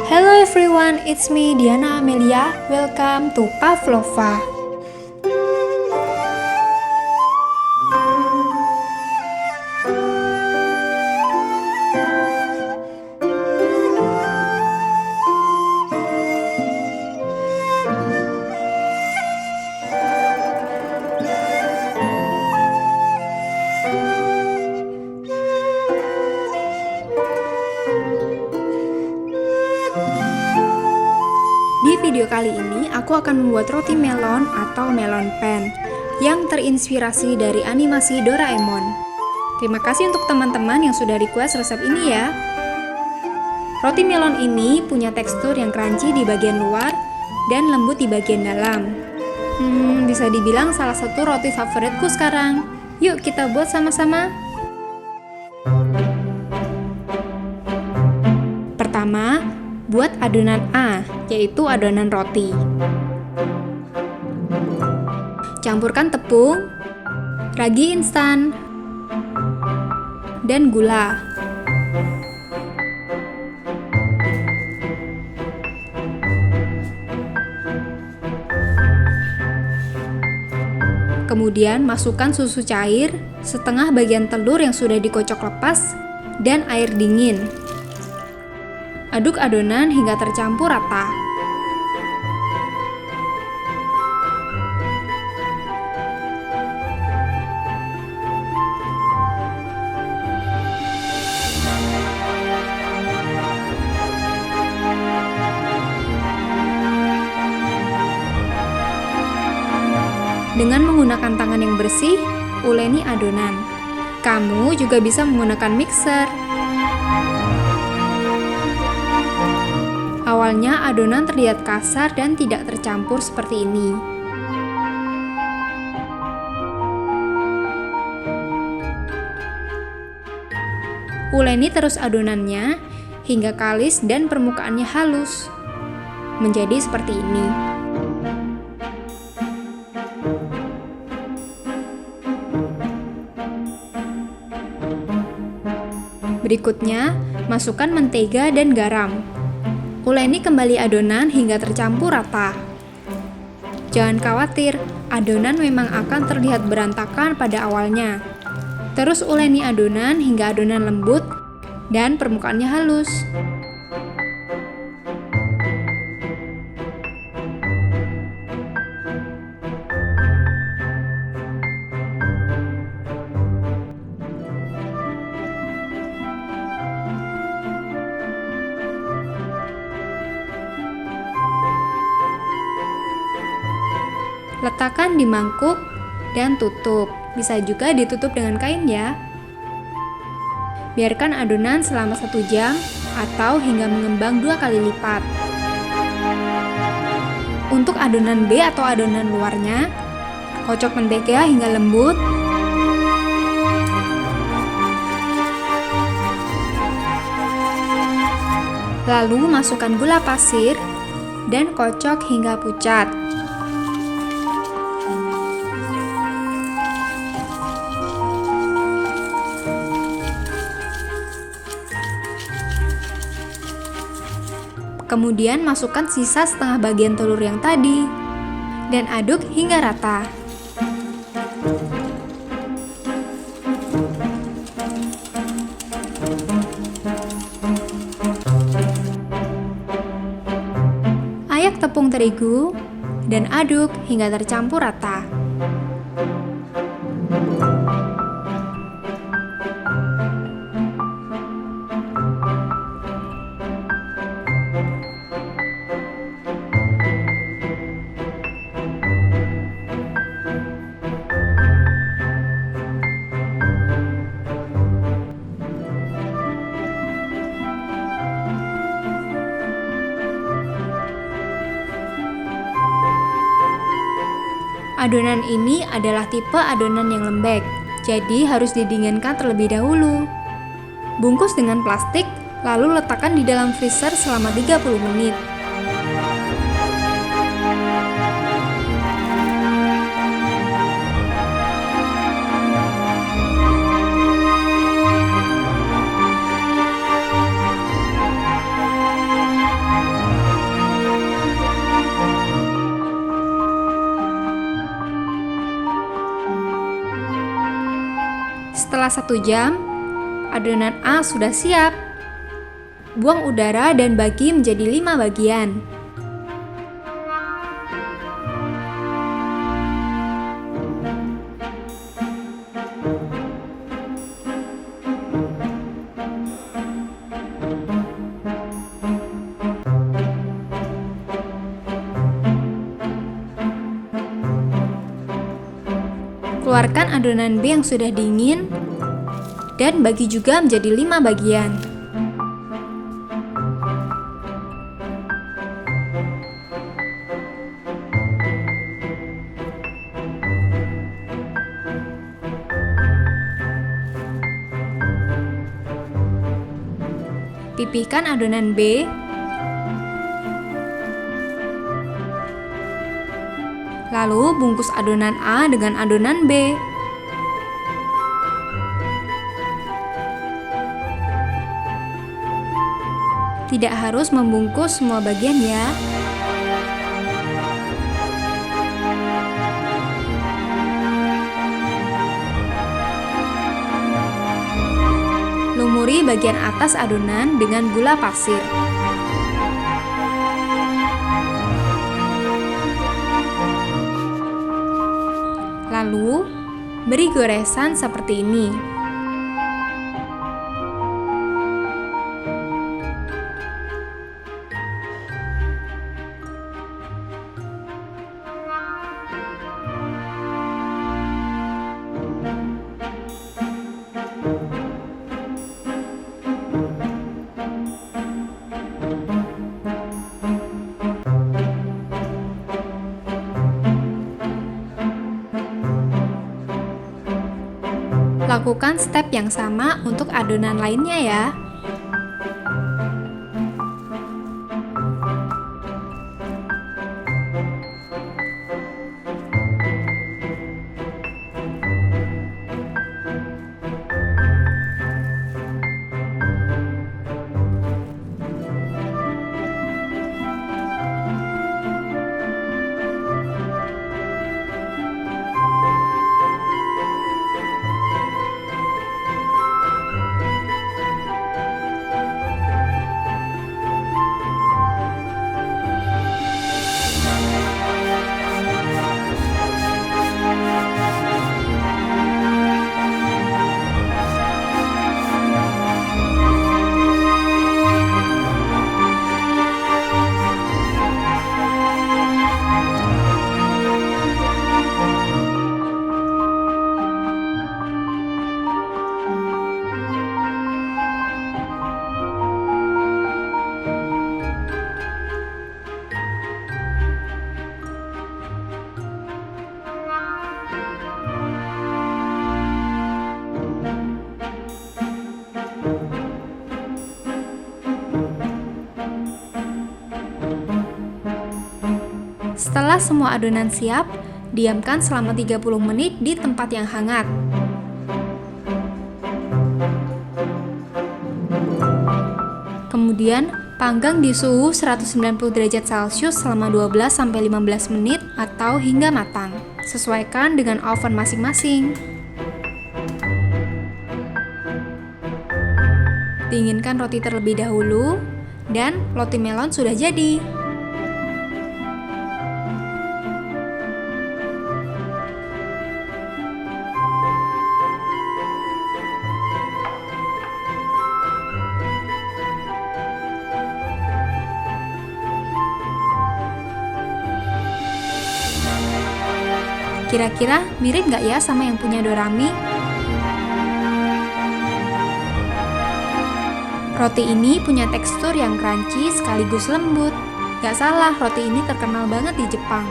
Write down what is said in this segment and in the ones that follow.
Hello everyone, it's me Diana Amelia. Welcome to Pavlova. Di video kali ini, aku akan membuat roti melon atau melon pan yang terinspirasi dari animasi Doraemon. Terima kasih untuk teman-teman yang sudah request resep ini ya. Roti melon ini punya tekstur yang crunchy di bagian luar dan lembut di bagian dalam. Bisa dibilang salah satu roti favoritku sekarang. Yuk kita buat sama-sama. Pertama, buat adonan A, yaitu adonan roti. Campurkan tepung, ragi instan, dan gula. Kemudian masukkan susu cair, setengah bagian telur yang sudah dikocok lepas, dan air dingin. Aduk adonan hingga tercampur rata. Dengan menggunakan tangan yang bersih, uleni adonan. Kamu juga bisa menggunakan mixer. Awalnya adonan terlihat kasar dan tidak tercampur seperti ini. Uleni terus adonannya hingga kalis dan permukaannya halus. Menjadi seperti ini. Berikutnya, masukkan mentega dan garam. Uleni kembali adonan hingga tercampur rata. Jangan khawatir, adonan memang akan terlihat berantakan pada awalnya. Terus uleni adonan hingga adonan lembut dan permukaannya halus. Letakkan di mangkuk dan tutup. Bisa juga ditutup dengan kain ya. Biarkan adonan selama 1 jam atau hingga mengembang 2 kali lipat. Untuk adonan B atau adonan luarnya, kocok mentega hingga lembut. Lalu masukkan gula pasir dan kocok hingga pucat. Kemudian masukkan sisa setengah bagian telur yang tadi dan aduk hingga rata. Ayak tepung terigu dan aduk hingga tercampur rata. Adonan ini adalah tipe adonan yang lembek, jadi harus didinginkan terlebih dahulu. Bungkus dengan plastik, lalu letakkan di dalam freezer selama 30 menit. Setelah 1 jam, adonan A sudah siap. Buang udara dan bagi menjadi 5 bagian. Keluarkan adonan B yang sudah dingin dan bagi juga menjadi 5 bagian. Pipihkan adonan B. Lalu bungkus adonan A dengan adonan B. Tidak harus membungkus semua bagian ya. Lumuri bagian atas adonan dengan gula pasir. Lalu, beri goresan seperti ini. Lakukan step yang sama untuk adonan lainnya ya. Setelah semua adonan siap, diamkan selama 30 menit di tempat yang hangat. Kemudian, panggang di suhu 190 derajat Celcius selama 12-15 menit atau hingga matang. Sesuaikan dengan oven masing-masing. Dinginkan roti terlebih dahulu, dan roti melon sudah jadi. Kira-kira mirip nggak ya sama yang punya Dorami? Roti ini punya tekstur yang crunchy sekaligus lembut. Nggak salah, roti ini terkenal banget di Jepang.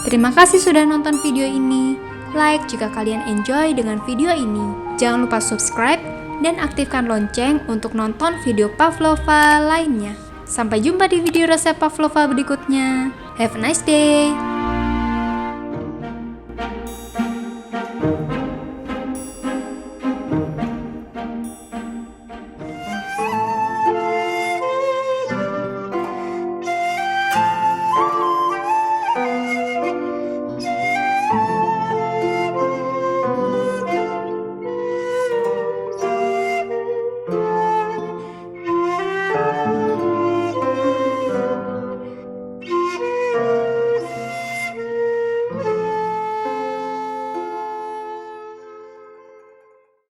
Terima kasih sudah nonton video ini. Like jika kalian enjoy dengan video ini. Jangan lupa subscribe dan aktifkan lonceng untuk nonton video pavlova lainnya. Sampai jumpa di video resep pavlova berikutnya. Have a nice day!